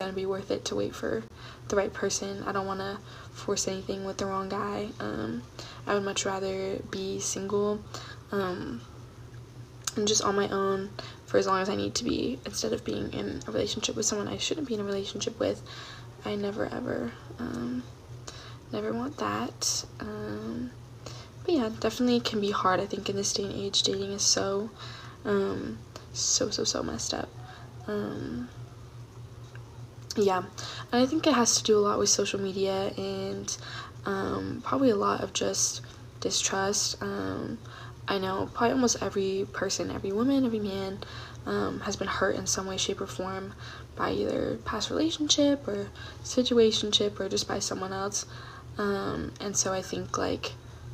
gonna be worth it to wait for the right person. I don't want to force anything with the wrong guy. I would much rather be single and just on my own for as long as I need to be, instead of being in a relationship with someone I shouldn't be in a relationship with. I never ever never want that. But yeah, definitely can be hard. I think in this day and age, dating is so messed up. Yeah, and I think it has to do a lot with social media and probably a lot of just distrust. I know probably almost every person, every woman, every man has been hurt in some way, shape, or form by either past relationship or situationship or just by someone else. And so I think, like,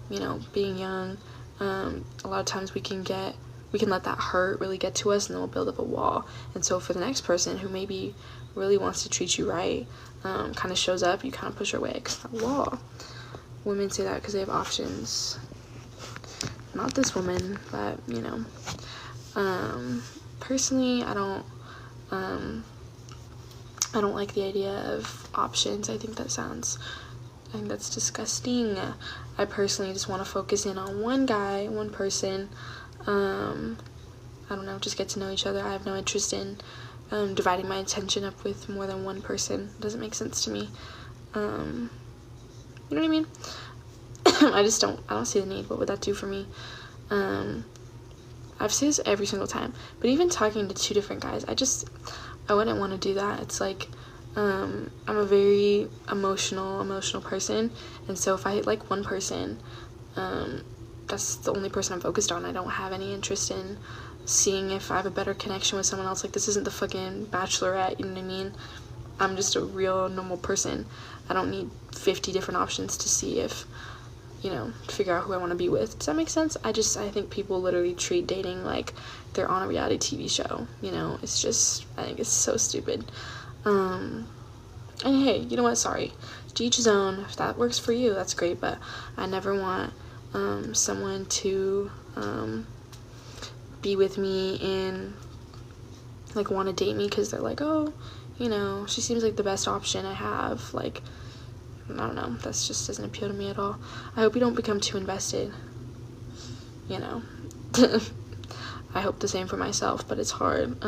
you know, being young, a lot of times we can let that hurt really get to us, and then we'll build up a wall. And so for the next person who maybe really wants to treat you right, kind of shows up, you kind of push her away because of the wall. Women say that because they have options. Not this woman, but, you know. Personally, I don't like the idea of options. I think that's disgusting. I personally just want to focus in on one guy, one person. I don't know, just get to know each other. I have no interest in dividing my attention up with more than one person. It doesn't make sense to me. You know what I mean? I don't see the need. What would that do for me? I've said this every single time, but even talking to two different guys, I wouldn't want to do that. It's like, I'm a very emotional person, and so if I like one person, that's the only person I'm focused on. I don't have any interest in seeing if I have a better connection with someone else. Like, this isn't the fucking Bachelorette, you know what I mean? I'm just a real normal person. I don't need 50 different options to see if, you know, to figure out who I want to be with. Does that make sense? I think people literally treat dating like they're on a reality TV show, you know? I think it's so stupid. And hey, you know what, sorry, to each his own. If that works for you, that's great, but I never want someone to be with me and, like, want to date me because they're like, oh, you know, she seems like the best option I have. Like, I don't know, that just doesn't appeal to me at all. I hope you don't become too invested, you know. I hope the same for myself, but it's hard,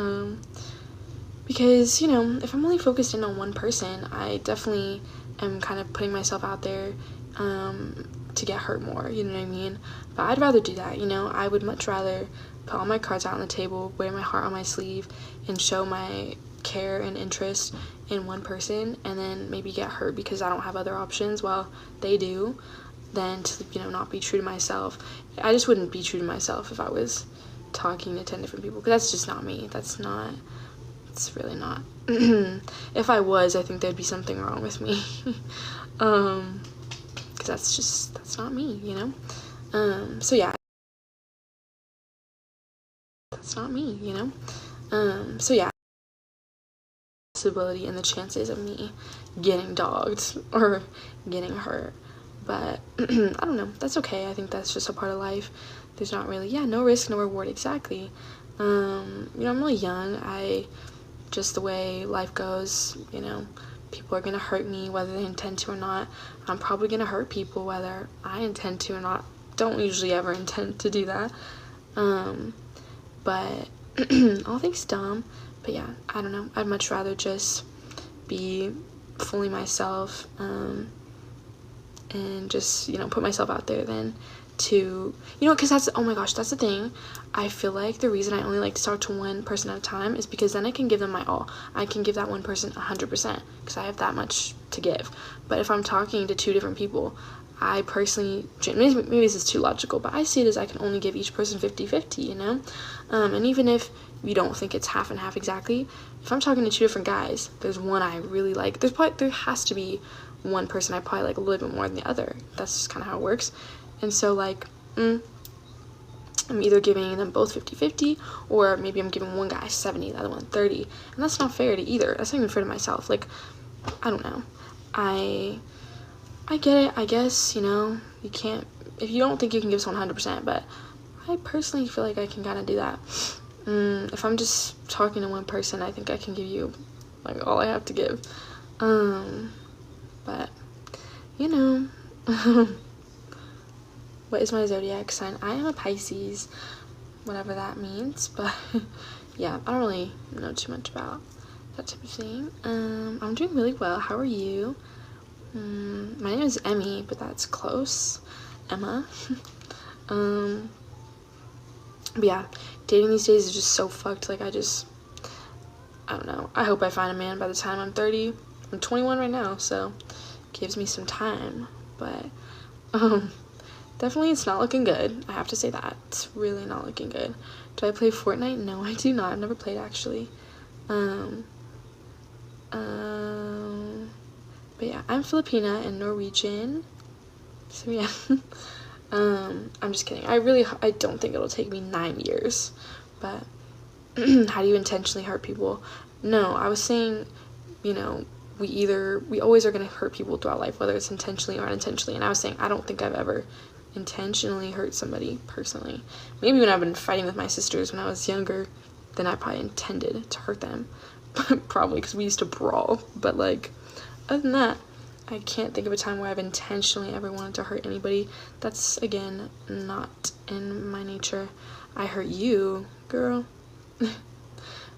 because, you know, if I'm only focused in on one person, I definitely am kind of putting myself out there to get hurt more, you know what I mean? But I'd rather do that, you know. I would much rather put all my cards out on the table, wear my heart on my sleeve, and show my care and interest in one person, and then maybe get hurt because I don't have other options while they do, than to, you know, not be true to myself. I just wouldn't be true to myself if I was talking to 10 different people, because that's just not me. It's really not. If I was, I think there'd be something wrong with me. Because that's not me, you know? So yeah. That's not me, you know? So yeah. Possibility and the chances of me getting dogged or getting hurt. But I don't know, that's okay. I think that's just a part of life. There's not really, no risk, no reward. Exactly. You know, I'm really young. Just the way life goes, you know, people are gonna hurt me whether they intend to or not. I'm probably gonna hurt people whether I intend to or not. Don't usually ever intend to do that. But all things dumb. But yeah, I don't know. I'd much rather just be fully myself, and just, you know, put myself out there than to, you know, because oh my gosh, that's the thing. I feel like the reason I only like to talk to one person at a time is because then I can give them my all. I can give that one person 100% because I have that much to give. But if I'm talking to two different people, I personally, maybe this is too logical, but I see it as I can only give each person 50-50, you know? And even if you don't think it's half and half exactly, if I'm talking to two different guys, there's one I really like, there has to be one person I probably like a little bit more than the other. That's just kind of how it works. And so, like, I'm either giving them both 50-50, or maybe I'm giving one guy 70, the other one 30, and that's not fair to either. That's not even fair to myself. Like, I don't know. I get it, I guess, you know, you can't, if you don't think you can give someone 100%, but I personally feel like I can kind of do that. If I'm just talking to one person, I think I can give you like all I have to give. But you know, what is my zodiac sign? I am a Pisces, whatever that means, but yeah, I don't really know too much about that type of thing. I'm doing really well. How are you? My name is Emmy, but that's close. Emma. But yeah, dating these days is just so fucked. Like, I don't know. I hope I find a man by the time I'm 30. I'm 21 right now, so gives me some time. But definitely it's not looking good. I have to say that. It's really not looking good. Do I play Fortnite? No, I do not. I've never played, actually. But yeah, I'm Filipina and Norwegian. So yeah. I'm just kidding. I don't think it'll take me 9 years. But how do you intentionally hurt people? No, I was saying, you know, we always are going to hurt people throughout life, whether it's intentionally or unintentionally. And I was saying, I don't think I've ever intentionally hurt somebody personally. Maybe when I've been fighting with my sisters when I was younger, then I probably intended to hurt them. Probably because we used to brawl. But like, other than that, I can't think of a time where I've intentionally ever wanted to hurt anybody. That's, again, not in my nature. I hurt you, girl. But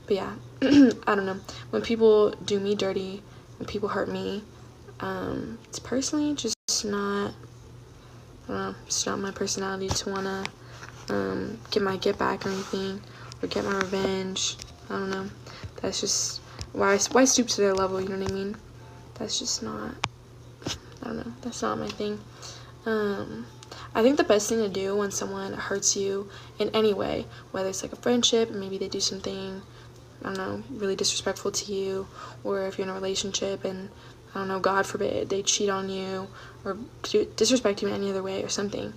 yeah, I don't know. When people do me dirty, when people hurt me, it's personally just not, I don't know, it's not my personality to want to get back or anything, or get my revenge. I don't know. That's just, why stoop to their level, you know what I mean? That's just not, I don't know, that's not my thing. I think the best thing to do when someone hurts you in any way, whether it's like a friendship, maybe they do something, I don't know, really disrespectful to you, or if you're in a relationship and, I don't know, God forbid, they cheat on you, or disrespect you in any other way or something,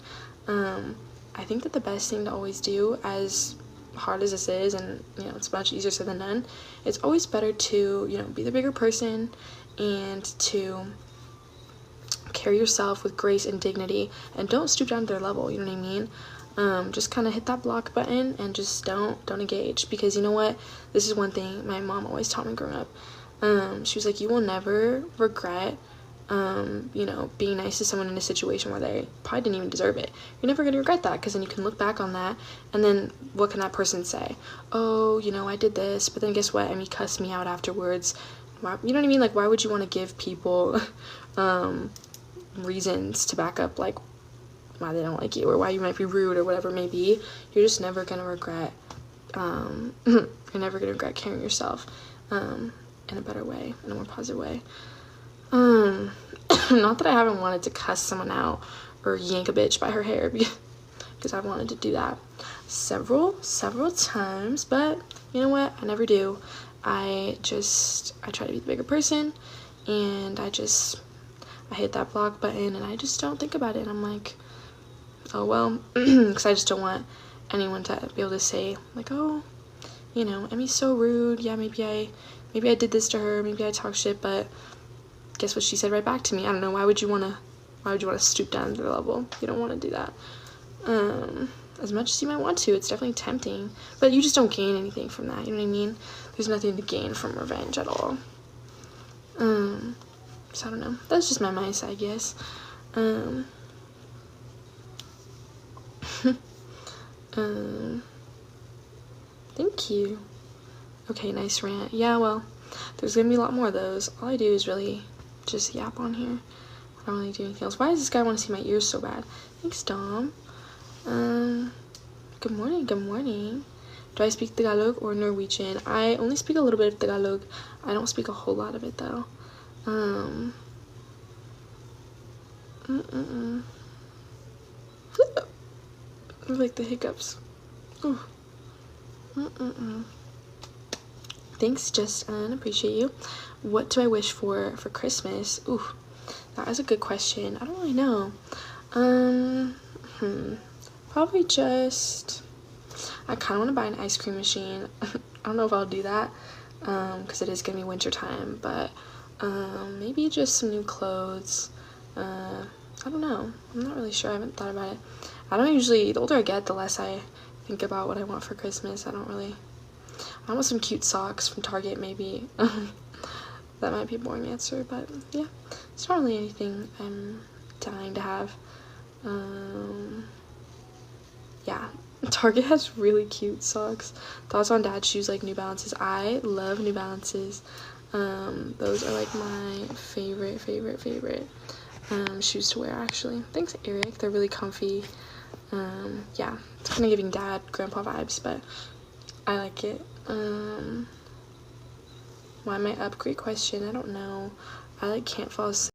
I think that the best thing to always do, as hard as this is, and, you know, it's much easier said than done, it's always better to, you know, be the bigger person, and to carry yourself with grace and dignity, and don't stoop down to their level, you know what I mean? Just kind of hit that block button and just don't engage, because you know what, this is one thing my mom always taught me growing up. She was like, you will never regret you know, being nice to someone in a situation where they probably didn't even deserve it. You're never going to regret that, because then you can look back on that, and then what can that person say? Oh, you know, I did this, but then guess what, and he cussed me out afterwards. Why, you know what I mean? Like, why would you want to give people reasons to back up, like, why they don't like you, or why you might be rude, or whatever it may be? You're just never gonna regret, you're never gonna regret carrying yourself in a better way, in a more positive way. Not that I haven't wanted to cuss someone out or yank a bitch by her hair, because I've wanted to do that several times, but you know what, I never do. I try to be the bigger person, and I hit that block button, and I just don't think about it, and I'm like, oh well, because I just don't want anyone to be able to say, like, oh, you know, Emmy's so rude, yeah, maybe I did this to her, maybe I talked shit, but guess what she said right back to me? I don't know, why would you want to stoop down to their level? You don't want to do that. As much as you might want to, it's definitely tempting, but you just don't gain anything from that, you know what I mean? There's nothing to gain from revenge at all. So I don't know, that's just my mindset, I guess. Thank you. Okay, nice rant. Yeah, well, there's gonna be a lot more of those. All I do is really just yap on here. I don't really do anything else. Why does this guy want to see my ears so bad? Thanks, Dom. Good morning, good morning. Do I speak Tagalog or Norwegian? I only speak a little bit of Tagalog. I don't speak a whole lot of it, though. I like the hiccups. Ooh. Thanks, Justin. Appreciate you. What do I wish for Christmas? Ooh, that is a good question. I don't really know. Probably just, I kind of want to buy an ice cream machine. I don't know if I'll do that, because it is gonna be winter time, but maybe just some new clothes. I don't know. I'm not really sure. I haven't thought about it. I don't usually, the older I get, the less I think about what I want for Christmas. I want some cute socks from Target, maybe. That might be a boring answer, but yeah, it's not really anything I'm dying to have. Yeah, Target has really cute socks. Thoughts on dad's shoes, like New Balances? I love New Balances. Those are like my favorite shoes to wear, actually. Thanks, Eric. They're really comfy. Yeah, it's kind of giving dad grandpa vibes, but I like it. Why my up? Great question. I don't know. I like can't fall asleep